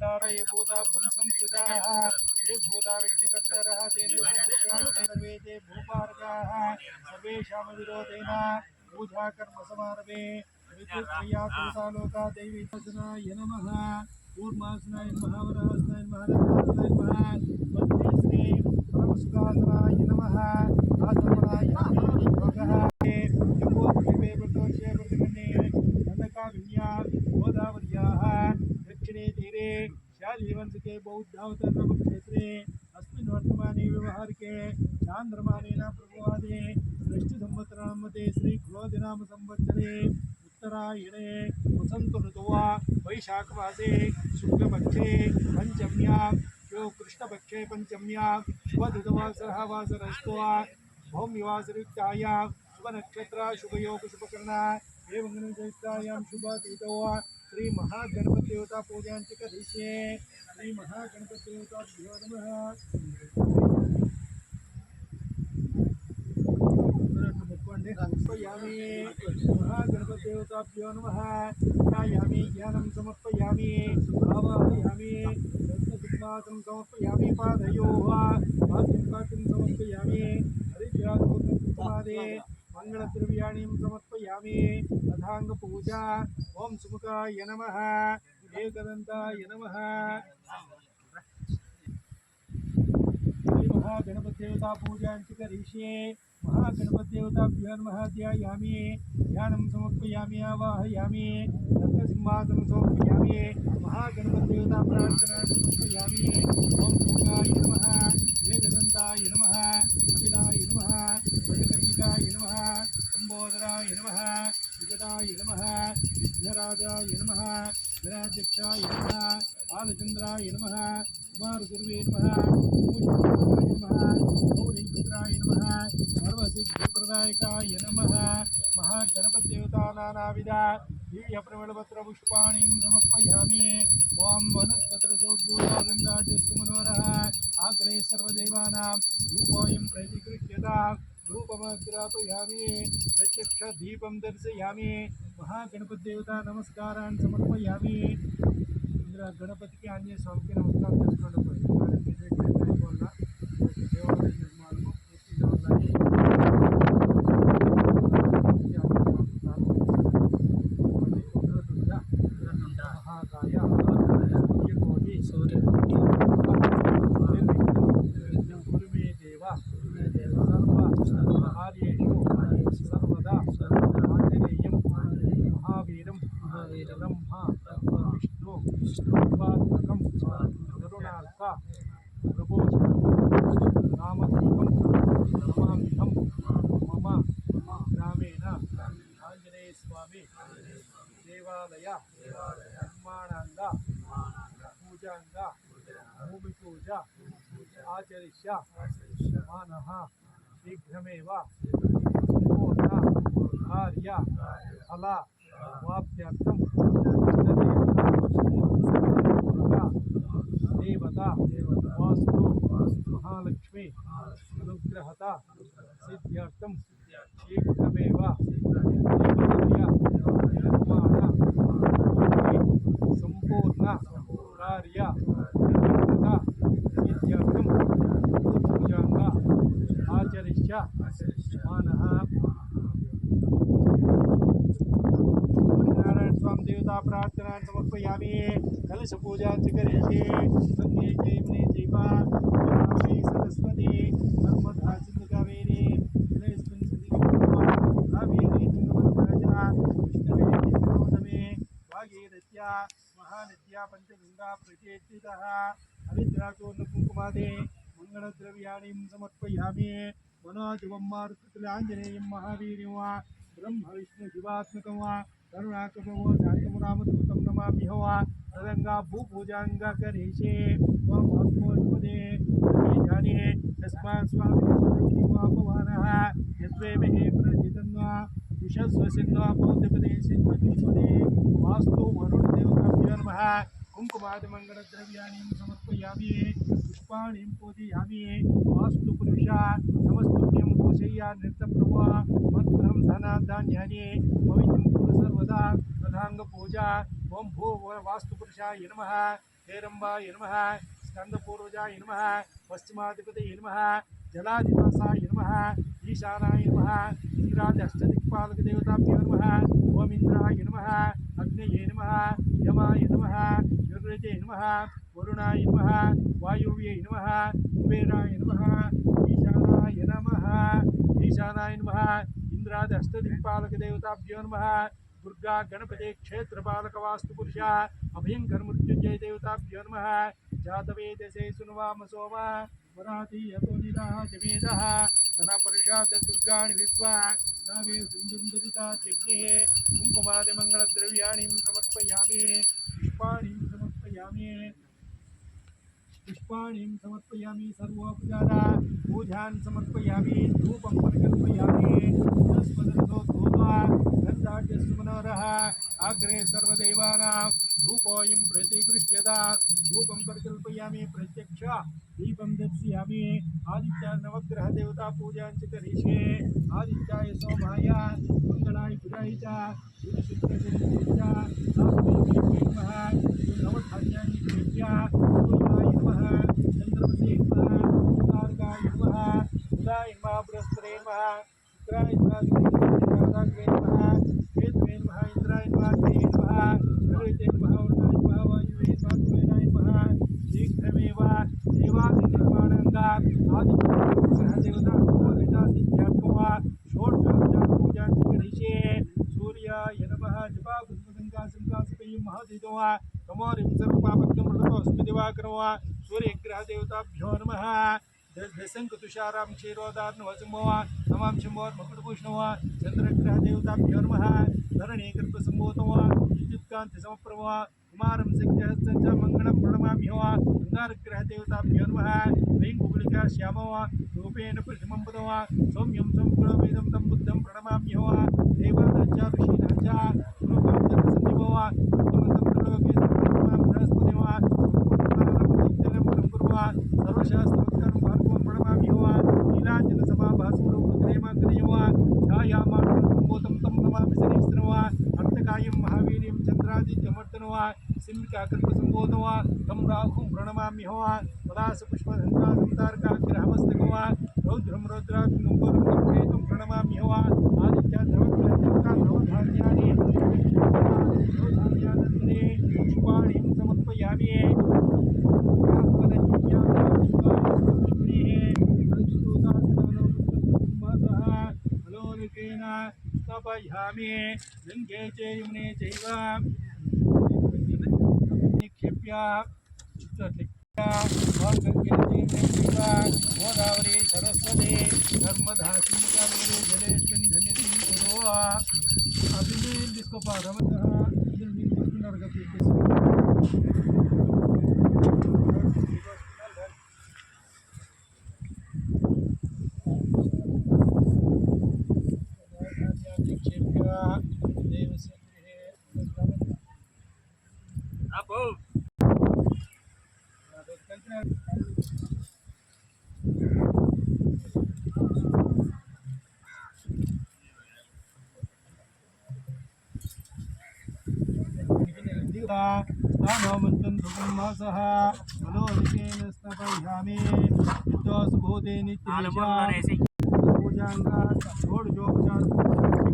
भण्डार ये भूता भूम संस्थिताः ये भूता विघ्नकर्तारः तेन सर्वे ते भूपारकाः सर्वेषां विरोधेन पूजा कर्म समारभे विद्युत्क्रिया लोका देवी तस्नाय नमः कूर्मासनाय नमः वरहस्ताय नमः रत्नासनाय नमः वन्दे श्री परमसुखासनाय नमः आसनाय नमः जम्बोद्वीपे वृतोषे वृतकन्ये नन्दकाभिन्या गोदावर्याः दक्षिणे तीरे शालीवंशके बौद्धावतरणक्षेत्रे अस्मिन् वर्तमाने व्यवहारिके चान्द्रमानेन प्रभुवादे षष्ठिसंवत्सरान्मध्ये श्रीक्रोधिनाम संवत्सरे उत्तरायणे वसंत ऋतुः वैशाखमासे शुक्लपक्षे पंचम्यां यो कृष्णपक्षे पंचम्यां शुभदिनवासरः वासरस्तु भौम्यवासरयुक्तायां शुभनक्षत्र शुभयोग शुभकर्णा एवं गणेशायां शुभतिथौ श्री महागणपतिदेवता पूजां च करिष्ये श्री महागणपतिदेवताभ्यो नमः समर्पयामि महागणपतिदेवताभ्यो नमः ध्यायामि ज्ञानं समर्पयामि आवाहयामि रत्नसिंहासनं समर्पयामि पादयोः पाद्यं समर्पयामि हरिद्रासमादे मंगलद्रव्याणि समर्पयामि तथाङ्गपूजा ओं सुमुखाय नमः एकदन्ताय नमः महागणपतिदेवता पूजां च करिष्ये महागणपतिदेवताभ्यो नमः ध्यायामि ध्यानं समर्पयामि आवाहयामि रत्नसिंहासनं समर्पयामि महागणपतिदेवता प्रार्थना समर्पयामि ओं सुमुखाय नमः एकदन्ताय नमः कपिलाय नमः वटकर्णिकाय नमः लंबोदराय नमः विगताय नमः विघ्नराजाय नमः गणाध्यक्षाय नमः बालचंद्राय नमः कुमारगुरुवे नमः पूज्याय नमः गौरीपुत्राय नमः सर्वसिद्धिप्रदायकाय नमः महागणपतिदेवता नानाविध दिव्यप्रबलपत्रपुष्पाणिं समर्पयामि ओं वनस्पतिरसोद्भूतगन्धाढ्यस्तुमनोहरः आग्रे सर्वदेवानां धूपोऽयं प्रतिगृह्यताम् धूपमग्रापयामि प्रत्यक्षदीपं दर्शयामि महागणपतिदेवता नमस्कारान् समर्पयामि गणपति के अन्य स्वामी के नमस्कार देवालय निर्माण महाकाय सूर्यकोटि गुरुमे देवा सर्वेषु सर्वदा आञ्जनेयं महावीरं ब्रह्मा विष्णु शिवात्मकं करुणार्थ प्रबोधनं नामदीपं नमाम्यहं मम ग्रामेण आञ्जनेयस्वामी देवालय निर्माणाङ्ग पूजाङ्ग भूमिपूजा आचरिष्य मानः शीघ्रमेव संपूर्ण कार्य फल वाप्त्यर्थं देवता वास्तु महालक्ष्मी अनुग्रहता सिद्ध्यर्थं शीघ्रमेव देवालय निर्माण संपूर्ण कार्य सिद्ध्यर्थं पूजाङ्ग आचरिष्य मानः नारायण स्वामी देवता प्रार्थना समर्पयामि कलश पूजा च करिष्ये गंगे जयमुने जयमा सरस्वती नर्मदा सिंधु कावेरी जलेस्मिन् सन्निधिं कावेरी तुंगभद्रा विष्णवे नमोदमे भागीरथ्या महानद्या पंचगंगा प्रचेतितः हरिद्राचूर्णकुङ्कुमादे मंगलद्रव्याणि समर्पयामि मनोजवं मारुतुलाञ्जनेयं महावीर्यं वा ब्रह्म विष्णु शिवात्मकं वा करुणाकरं वा शान्तमुरामदूतं नमाम्यहो वा तदङ्गा भूपूजाङ्गा करिष्ये त्वं भस्मोत्पदे जाने तस्मात् स्वामी वा पवनः यद्वेमहे प्रजितन्वा विशस्वसिन्वा बौद्धपदेशिन्वदे वास्तु वरुणदेवताभ्यो नमः कुङ्कुमादिमङ्गलद्रव्याणि समर्पयामि पुष्पाणि पूजयामि वास्तु पुरुषा नमस्तुभ्यं पूजया नृत्यप्रभा मद्गृहं धनाधान्यानि पवित्रं कुरु सर्वदा तथाङ्ग पूजा ओम भू वास्तुपुरुषाय नमः हेरंबाय नमः स्कंदपूर्वजाय नमः पश्चिमाधिपतये नमः जलाधिवासाय नमः ईशानाय नमः इंद्रादष्टदिक्पालकदेवताभ्यो नमः ओम इंद्राय नमः अग्नये नमः यमाय नमः निर्वृते नमः वरुणाय नमः वायुव्ये नमः कुबेराय नमः ईशानाय नमः इंद्रादष्टदिक्पालकदेवताभ्यो नमः दुर्गा गणपति क्षेत्रपालक वास्तुपुरुष अभयंकर मृत्युंजय देवताभ्यो नमः जातवेदसे सुनवाम सोम वराति यतो निदाः जमेदः धनपरिषाद दुर्गाणि विद्वा नामे सुन्दुन्दरिता त्यग्निः कुङ्कुमादिमङ्गलद्रव्याणि समर्पयामि पुष्पाणि समर्पयामि सर्वोपचारा पूजान् समर्पयामि धूपं परिकल्पयामि वनस्पतिर्दोत्वा गन्धाढ्यस्सुमनोरः अग्रे सर्वदेवानां धूपोऽयं प्रतिगृह्यता धूपं परिकल्पयामि प्रत्यक्ष दीपं दर्शयामि आदित्य नवग्रह देवता पूजां च करिष्ये आदित्याय सोमाय मंगलाय बुधाय च नवधान्यानि कृत्य सूर्याय नमः चन्द्रमसे नमः तारकाय नमः बुधाय नमः बृहस्पतये नमः शुक्राय नमः राधाग्रे नमः केतवे नमः इंद्राय नमः अग्नये नमः नृते नमः वरुणाय नमः वायुवे नमः कुबेराय नमः शीघ्रमेव देवादिनिर्माणाङ्गा आदित्यदेवता पूजिता षोडशोपचार पूजां करिष्ये सूर्याय नमः जपा पुष्पगंगा संकासपेयं महादितवा कमोरिं सर्वपापक्तं मृतोस्मिदिवाकरवा सूर्यग्रह देवताभ्यो नमः दशंकुतुषारां क्षीरोदार्णवसुमोवा तमां शम्भोर्मकुटभूषणवा चन्द्रग्रह देवताभ्यो नमः धरणीकल्पसम्भूतवा विद्युत्कान्तिसमप्रभवा कुमारं सिंहश्च मङ्गलं प्रणमाम्यो अंगारग्रह देवताभ्यो नमः वेङ्कुलिका श्यामवा रूपेण प्रतिमं पदवा सौम्यं संकुलवेदं तं बुद्धं प्रणमाम्यो देवानाञ्च ऋषीणाञ्च गुरुकाञ्चनसन्निभवा उत्तमन्तं प्रलोके सर्वमां बृहस्पतिवा संपूर्णानां कुर्वा सर्वशास्त्रवत्करं भार्गवं प्रणमाम्यो नीलाञ्जनसमाभासमुद्रेमाग्रयो छायामानं तं नमामि शनेश्वरवा अर्थकायं महावीर्यं चन्द्रादित्यमर्दनवा सिंहिकाकल्पसम्भूतवा तं राहुं प्रणमाम्यो पदासपुष्पसंतारकाग्रहमस्तकवा रौद्रं रौद्राग्निं केतुं प्रणमाम्यो आदित्याद्रवग्रहधान्यानि पुष्पाणिं समर्पयामि स्थापयामि गंगे च यमुने चैव निक्षेप्य गंगे चैव गोदावरी सरस्वती नर्मदा सिंधु जलेस्मिन् धन्यति कुरु अभिनय जिसको पारमतः नरगति स्थानमन्तं सुकुम्भसः मनोरिकेन स्नपयामि विद्वासुभूते नित्यनिशा पूजाङ्गा षोडशोपचार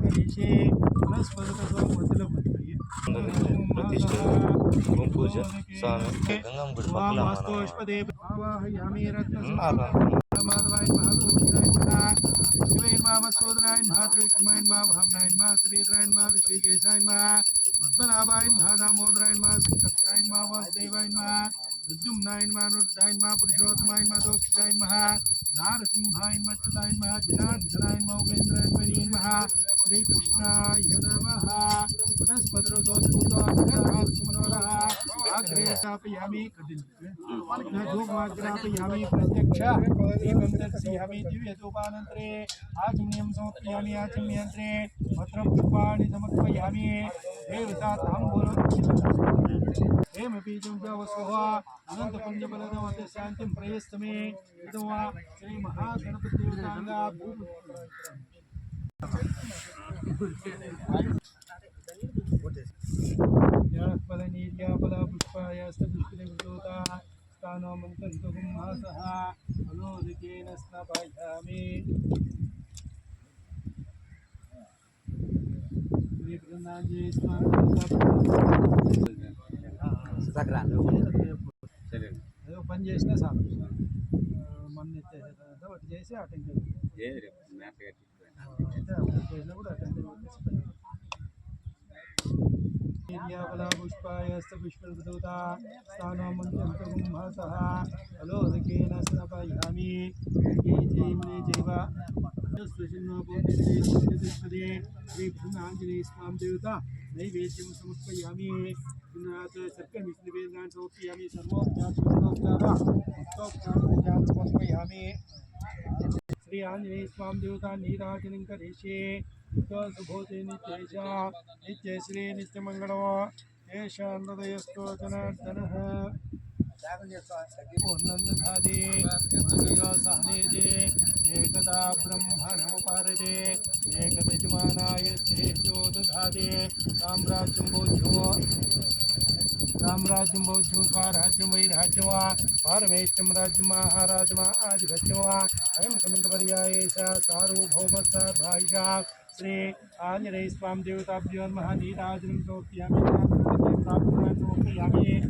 करिष्ये वनस्पतिसोमतिलपत्रे वास्तुष्पदे आवाहयामि रत्नमाधवाय महागोविन्दाय नमः शिवाय नमः मत्सोदराय नमः त्रिविक्रमाय नमः भावनाय नमः श्रीधराय नमः ऋषिकेशाय नमः पद्मनाभाय नमः दामोदराय नमः संकर्षणाय नमः वासुदेवाय नमः प्रद्युम्नाय नमः अनुरुद्धाय नमः पुरुषोत्तमाय नमः दोक्षिताय नमः नारसिंहाय नमः अच्युताय नमः जनार्दनाय नमः उपेन्द्राय नमः श्रीकृष्णाय नमः वनस्पतिर्दोत्पूतोऽग्रहासुमनोरः अग्रे स्थापयामि धूपमाग्रापयामि प्रत्यक्ष दीपं दर्शयामि दिव्यधूपानन्तरे आचम्यं समर्पयामि आचम्यन्तरे पत्रपुष्पाणि समर्पयामि देवता ताम्बूलं हेमबीजं च वसुः अनन्तपुञ्जबलदवते शान्तिं प्रयस्तमे इदवा श्रीमहागणपतिदेवताङ्गा फलनीर्याफला पुष्पायास्तपुष्पिनिवृतोता स्थानो मन्त्रन्तुगुंहासः फलोदिकेन स्नापयामि ఏదో పని చేసినా చాలు మొన్న ఎత్తేసేదా ఒకటి చేసి అటెండ్ చేసినా కూడా అటెండ్ पुष्पा स्थानमन्तुगुंहसः फलोदकेन स्नापयामि श्रीकृष्णाञ्जनेयस्वां देवता नैवेद्यं समर्पयामि सर्कमिष्णवेदान् समर्पयामि सर्वोपचारं समर्पयामि श्री आंजनेय स्वामी देवता नीराजनं करिष्ये सुभोते नित्येशा नित्य श्री नित्यमंगलो येषान्ददयस्तो जनार्दनः पूर्णन्दधादे सहनेजे एकदा ब्रह्मणमुपारदे एकदजमानाय तेजो दधादे साम्राज्यं भोज्यं स्वाराज्यं वैराज्यवा पारमेष्टं राज्यं महाराजमा आधिपत्यवा अयं समन्तपर्यायेषा सार्वभौमसार्वायिषा श्री आंजनेय स्वामी देवताभ्यो नमः नीराजनं समर्पयामि समर्पयामि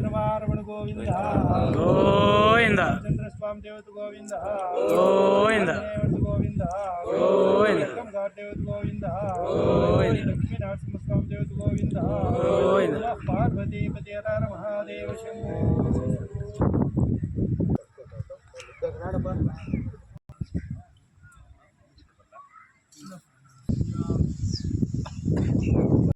ब्रह्मरमण गोविंद गोविंद चंद्र स्वामी देवता गोविंद गोविंद गोविंद गोविंद देवता गोविंद गोविंद लक्ष्मी नरसिंह स्वामी देवता गोविंद गोविंद पार्वती पति हर महादेव शंभो